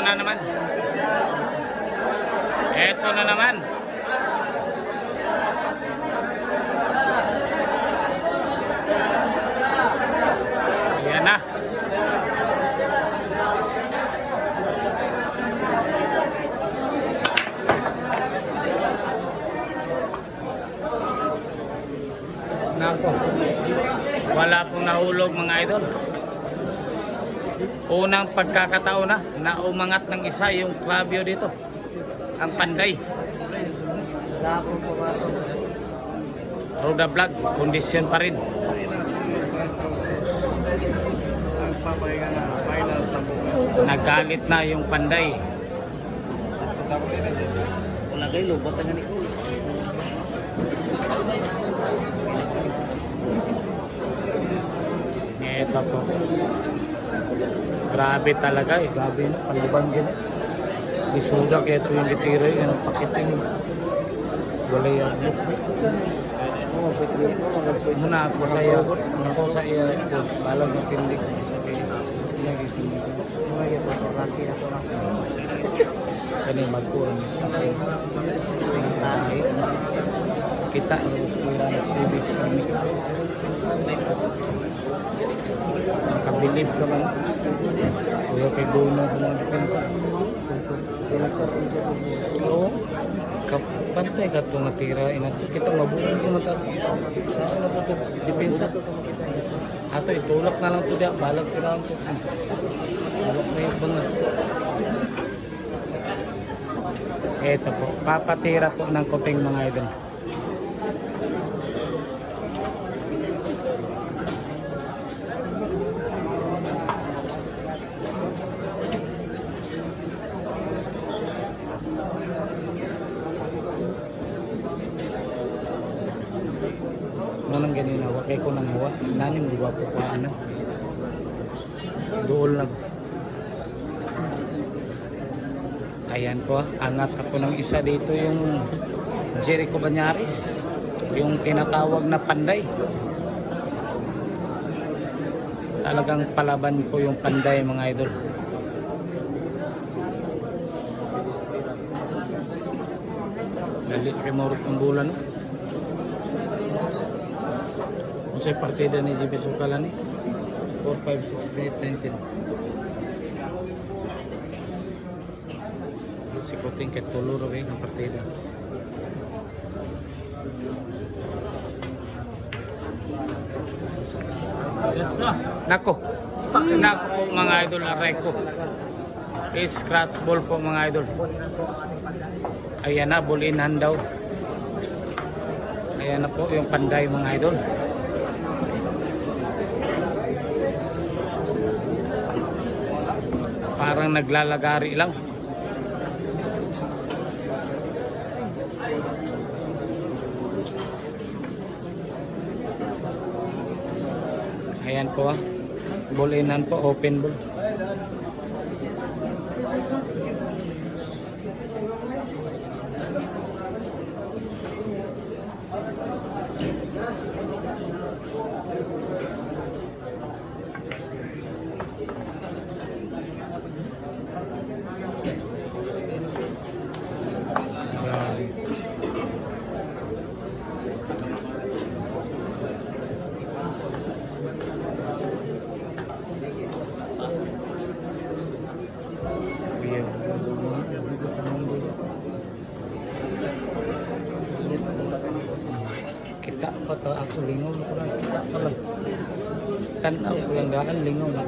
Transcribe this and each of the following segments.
na naman. Ito na naman. Ayan na. Nako. Wala pong nahulog mga idol. Unang pagkakataon na umangat ng isa yung Clavio dito. Ang Panday. Roda Vlog, kondisyon pa rin. Nagalit na yung Panday. Wala kayo, lubot na ni Kuya. Ito po. Grabe talaga eh. Grabe na. Palaban din eh. Isuda kaya ito yung litiro yun. Pakiting. Wala yan. Muna ako sa iyo. Ako sa iyo. Balag na pindig. Kani magkuhan. Kita. Nakabilib naman. Kuya kay Bono sa mga depensa. Oo. Kapantay ka itong natira. Kita mabuhay yung mata. Saan na ito depensa? Ato itulak na lang ito diya. Balag tirahan ito. Balag na yung bangat. Ito po. Papatira po ng kuting mga idol. Nang ganina, wakay ko nang huwa. Naning diwa po pa ano. Dool lang. Ayan po, angat ako ng isa dito yung Jericho Banyaris. Yung tinatawag na Panday. Talagang palaban po yung Panday mga idol. Dali kay Maurot ng bulan. Sa partida ni JB Sukalan ni 4, 5, 6, 8, 19. Si Kuting kay Tuluro ng partida. Nako. Nako po mga idol, aray ko. Scratch ball po mga idol. Ayan na, bulinan daw. Ayan na po yung Panday mga idol. Parang naglalagari lang. Ayan po. Bulinan po, open ball. Kita pa to ako lingaw ko lang kita pa lang tanaw ko lang daan lingaw na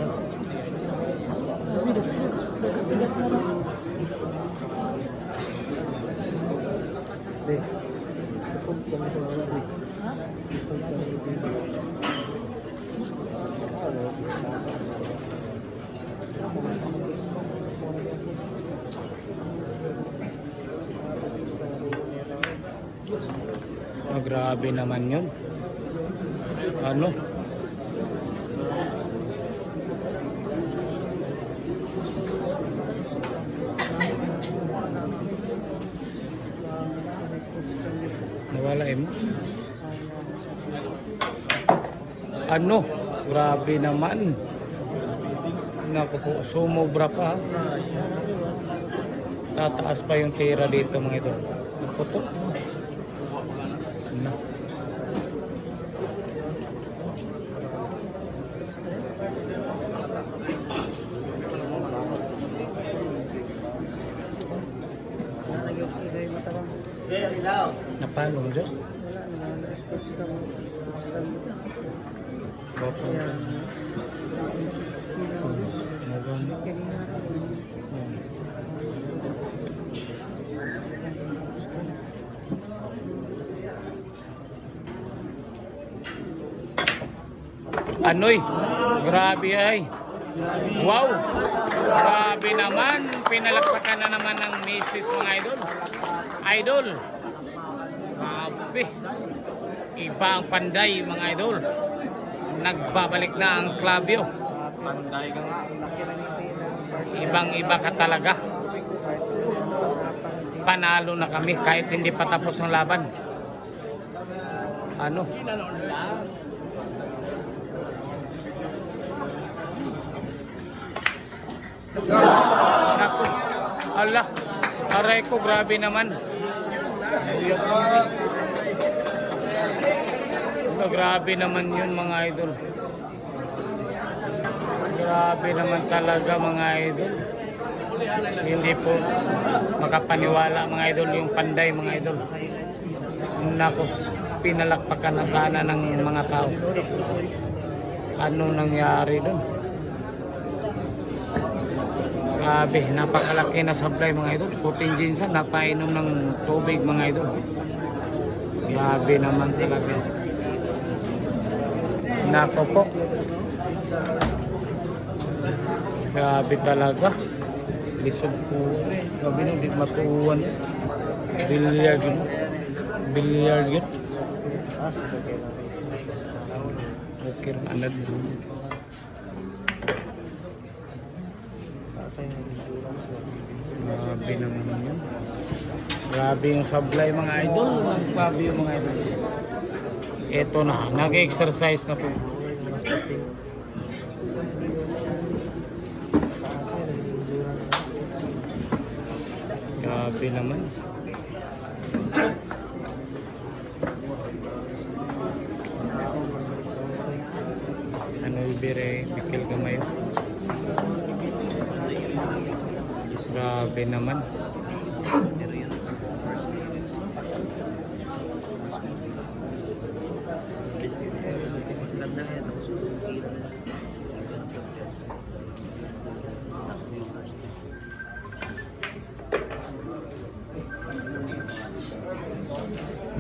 grabe naman yun. Ano? Nawala mo? Ano? Grabe naman. Naku po, sumobra pa. Tataas pa yung tira dito mga idol. Putok. Na. Napalo mo dyan? Bapak. Anoy, grabe ay. Wow, grabe naman. Pinalakpakan na naman ng misis mga idol. Idol. Grabe. Iba ang panday mga idol. Nagbabalik na ang Clavio. Panday ka nga. Ibang iba ka talaga. Panalo na kami kahit hindi pa tapos ang laban. Ano? Ako. Ala. Aray ko, grabe naman. Grabe naman yun mga idol. Grabe naman talaga mga idol. Hindi po makapaniwala mga idol yung panday mga idol. Nako, pinalakpakan na sana ng mga tao. Ano nangyari dun? Grabe, napakalaki na supply mga idol. Puting jinsan, napainom ng tubig mga idol. Grabe naman talaga. Nako po. Grabe talaga. Lisod po. Grabe nung di matuwan. Bilyard yun. Bilyard yun. Okay, anad. Grabe naman yun. Grabe yung supply mga idol. Grabe yung mga idol. Ito na, nag-exercise na po. Grabe naman. San Ulbire, Bikil Gamayo. Grabe naman.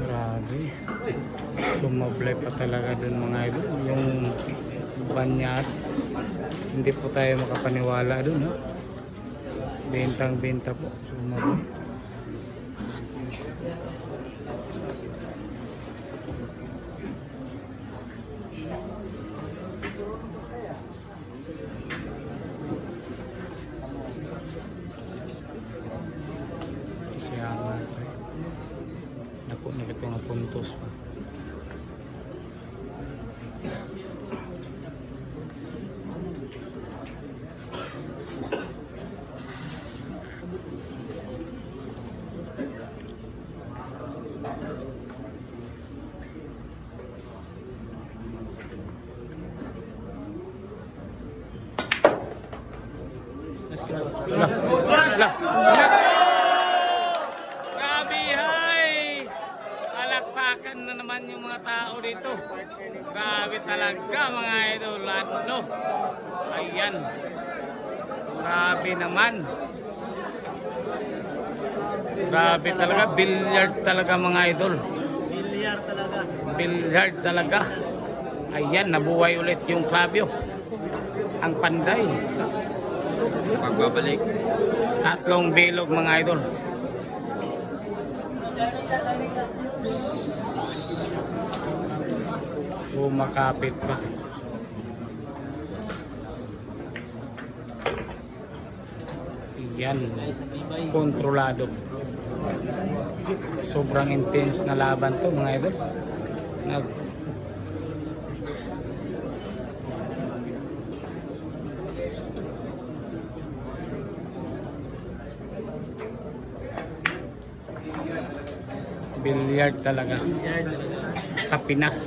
Grabe. Sumablay pa talaga dun mga idol. Yung banyats, hindi po tayo makapaniwala dun. No? Bentang-benta po. Sumablay. Naku, nakita nga puntos pa. Lah. Grabe, hay. Alakpakan na naman yung mga tao dito. Grabe talaga mga idol. Ano? Ayan. Grabe naman. Grabe talaga. Billiard talaga mga idol. Bilyar talaga. Billiard talaga. Ayan, nabuhay ulit yung Clavio. Ang panday. Pagbabalik. Tatlong bilog mga idol. Bumakapit pa. Yan. Kontrolado. Sobrang intense na laban to mga idol. Billiard talaga. Bilyar talaga. Sa Pinas.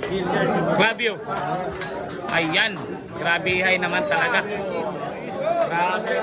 Bilyar siguro. Grabe yun. Ayan. Grabe hay naman talaga. Grabe.